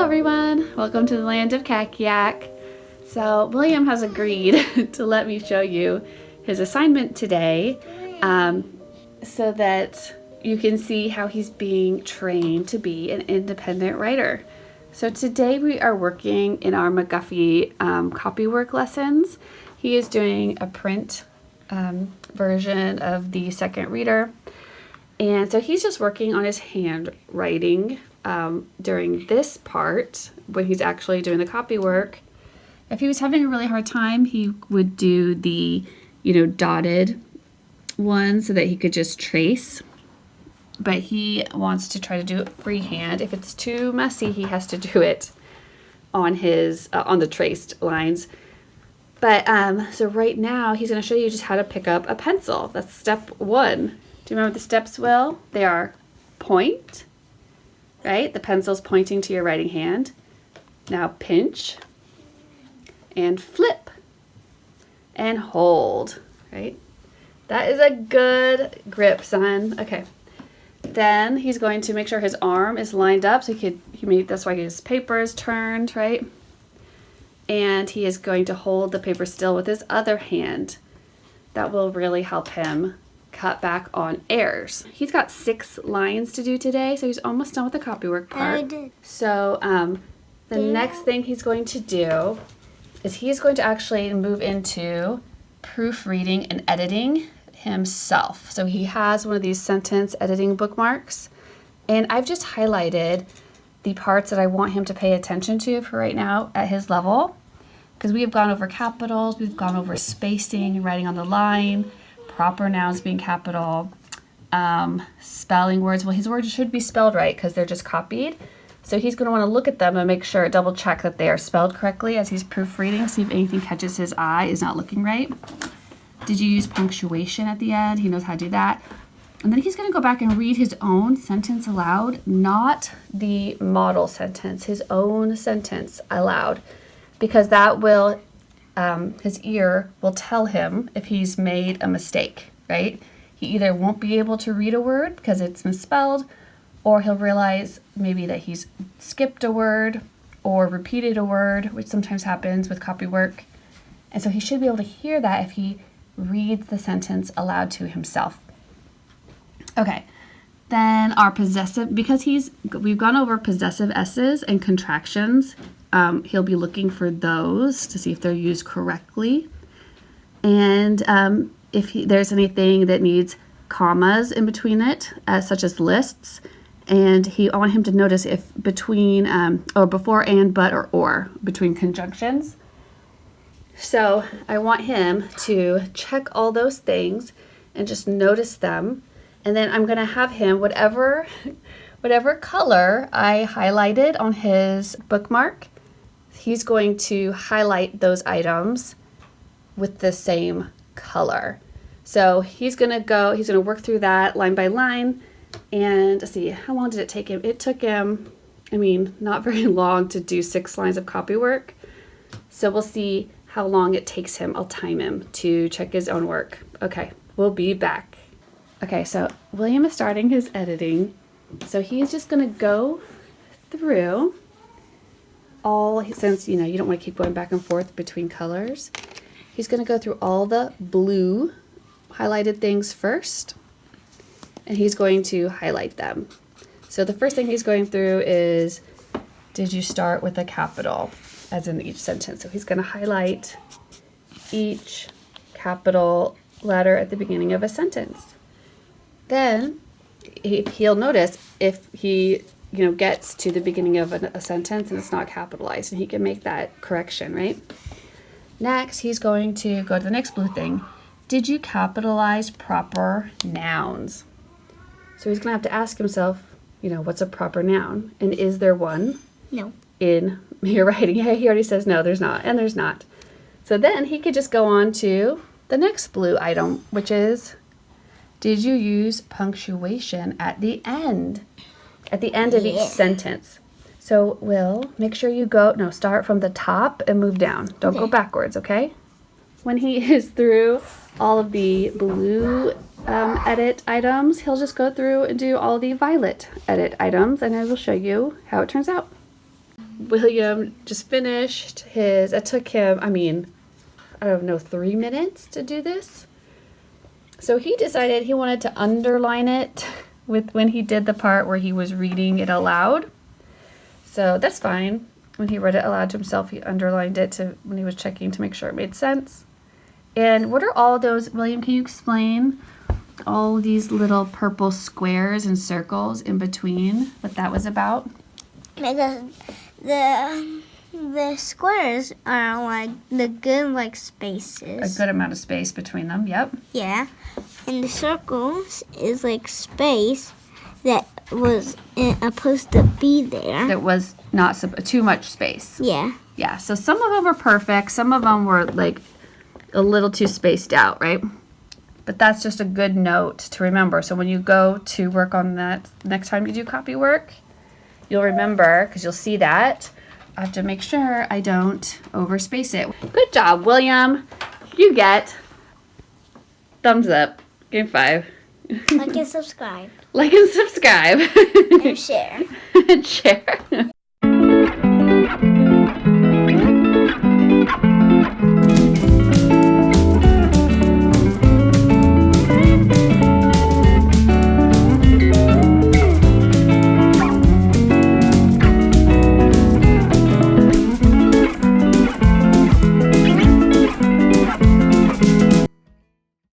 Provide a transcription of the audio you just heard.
everyone, welcome to the land of Kakiak. So William has agreed to let me show you his assignment today so that you can see how he's being trained to be an independent writer. So today we are working in our McGuffey Copywork lessons. He is doing a print version of the second reader, and so he's just working on his handwriting during this part when he's actually doing the copy work. If he was having a really hard time, he would do the, dotted one so that he could just trace. But he wants to try to do it freehand. If it's too messy, he has to do it on his on the traced lines. But so right now he's going to show you just how to pick up a pencil. That's step one. Do you remember the steps, Will? They are point, right? The pencil's pointing to your writing hand. Now pinch and flip and hold, right? That is a good grip, son. Okay. Then he's going to make sure his arm is lined up so that's why his paper is turned, right? And he is going to hold the paper still with his other hand. That will really help him cut back on errors. He's got 6 lines to do today, so he's almost done with the copywork part. So the next thing he's going to do is he's going to actually move into proofreading and editing himself. So he has one of these sentence editing bookmarks, and I've just highlighted the parts that I want him to pay attention to for right now at his level, because we have gone over capitals, we've gone over spacing, writing on the line, proper nouns being capital, spelling words. Well, his words should be spelled right because they're just copied. So he's going to want to look at them and make sure, double check that they are spelled correctly as he's proofreading, see if anything catches his eye is not looking right. Did you use punctuation at the end? He knows how to do that. And then he's going to go back and read his own sentence aloud, not the model sentence, his own sentence aloud, because that will, his ear will tell him if he's made a mistake, right? He either won't be able to read a word because it's misspelled, or he'll realize maybe that he's skipped a word or repeated a word, which sometimes happens with copywork. And so he should be able to hear that if he reads the sentence aloud to himself. Okay, then our possessive, because we've gone over possessive S's and contractions, he'll be looking for those to see if they're used correctly. And if there's anything that needs commas in between it, such as lists, and I want him to notice if between, or before and, but, or between conjunctions. So I want him to check all those things and just notice them. And then I'm going to have him, whatever color I highlighted on his bookmark, he's going to highlight those items with the same color. So he's going to work through that line by line. And let's see, how long did it take him? It took him, not very long to do 6 lines of copywork. So we'll see how long it takes him. I'll time him to check his own work. Okay, we'll be back. Okay, so William is starting his editing. So he's just going to go through since you don't want to keep going back and forth between colors. He's going to go through all the blue highlighted things first, and he's going to highlight them. So the first thing he's going through is, did you start with a capital, as in each sentence? So he's going to highlight each capital letter at the beginning of a sentence. Then he'll notice if he gets to the beginning of a sentence and it's not capitalized, and he can make that correction, right? Next, he's going to go to the next blue thing. Did you capitalize proper nouns? So he's going to have to ask himself, what's a proper noun? And is there one? No. In your writing? Yeah, he already says no, there's not, and there's not. So then he could just go on to the next blue item, which is, did you use punctuation at the end? At the end of each sentence. So Will, make sure you start from the top and move down. Don't go backwards, okay? When he is through all of the blue edit items, he'll just go through and do all the violet edit items, and I will show you how it turns out. William just finished his, it took him, I don't know, 3 minutes to do this. So he decided he wanted to underline it with when he did the part where he was reading it aloud. So that's fine. When he read it aloud to himself, he underlined it when he was checking to make sure it made sense. And what are all those, William, can you explain all these little purple squares and circles in between, what that was about? Because the squares are like the good like spaces. A good amount of space between them, yep. Yeah. And the circles is like space that was supposed to be there. That was not too much space. Yeah. Yeah, so some of them were perfect. Some of them were like a little too spaced out, right? But that's just a good note to remember. So when you go to work on that next time you do copywork, you'll remember, because you'll see that. I have to make sure I don't overspace it. Good job, William. You get thumbs up. Give 5. Like and subscribe. Like and subscribe. And share. And share.